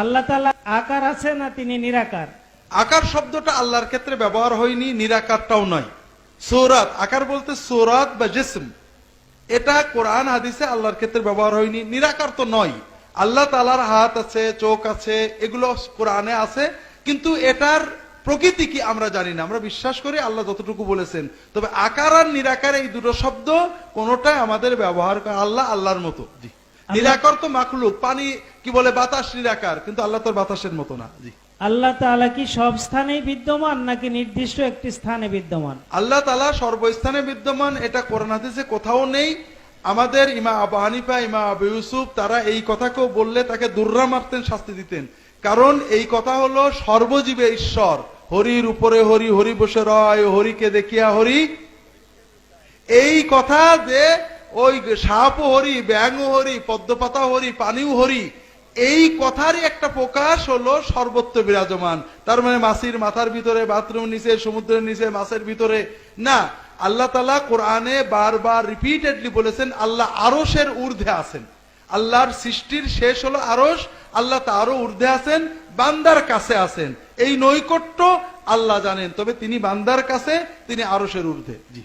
আল্লাহ তাআলা আকার আছে না তিনি নিরাকার? আকার শব্দটা আল্লাহর ক্ষেত্রে ব্যবহার হয়নি, নিরাকারটাও নয়। সূরাত, আকার বলতে সূরাত বা জিসম, এটা কোরআন হাদিসে আল্লাহর ক্ষেত্রে ব্যবহার হয়নি। নিরাকার তো নয়, আল্লাহ তাআলার হাত আছে, চোখ আছে, এগুলো কোরআনে আছে, কিন্তু এটার প্রকৃতি কি আমরা জানি না। আমরা বিশ্বাস করি আল্লাহ যতটুকু বলেছেন। তবে আকার আর নিরাকার এই দুটো শব্দ কোনোটাই আমাদের ব্যবহার করে আল্লাহ আল্লাহর মতো। জি, নিরাকার তো মাখলুক, পানি কি বলে বাতাস নিরাকার, কিন্তু আল্লাহ তোর বাতাসের মতো না। জি, আল্লাহ তাআলা কি সব স্থানেই বিদ্যমান নাকি নির্দিষ্ট একটি স্থানে বিদ্যমান? আল্লাহ তাআলা সর্বস্থানে বিদ্যমান, এটা কোরআন হাদিসে কোথাও নেই। আমাদের ইমাম আবু হানিফা, ইমাম আবু ইউসুফ তারা এই কথাকেও বললে তাকে দুর্রা মারতেন, শাস্তি দিতেন। কারণ এই কথা হলো সর্বজীবে ঈশ্বর, হরির উপরে হরি, হরি বসে রয়, হরিকে দেখিয়া হরি। এই কথা যে ওই সাপ হরি, ব্যাঙ হরি, পদ্মপাতা হরি, পানিও হরি, এই কথারই একটা প্রকাশ হলো সর্বত্র বিরাজমান। তার মানে মাছির মাথার ভিতরে, বাথরুম নিচে, সমুদ্রের নিচে, মাছের ভিতরে না। আল্লাহ তাআলা কোরআনে বারবার রিপিটেডলি বলেছেন আল্লাহ আরশের ঊর্ধ্বে আছেন। আল্লাহর সৃষ্টির শেষ হলো আরশ, আল্লাহ তারও ঊর্ধ্বে আছেন, বান্দার কাছে আছেন। এই নৈকট্য আল্লাহ জানেন, তবে তিনি বান্দার কাছে, তিনি আরশের ঊর্ধ্বে। জি।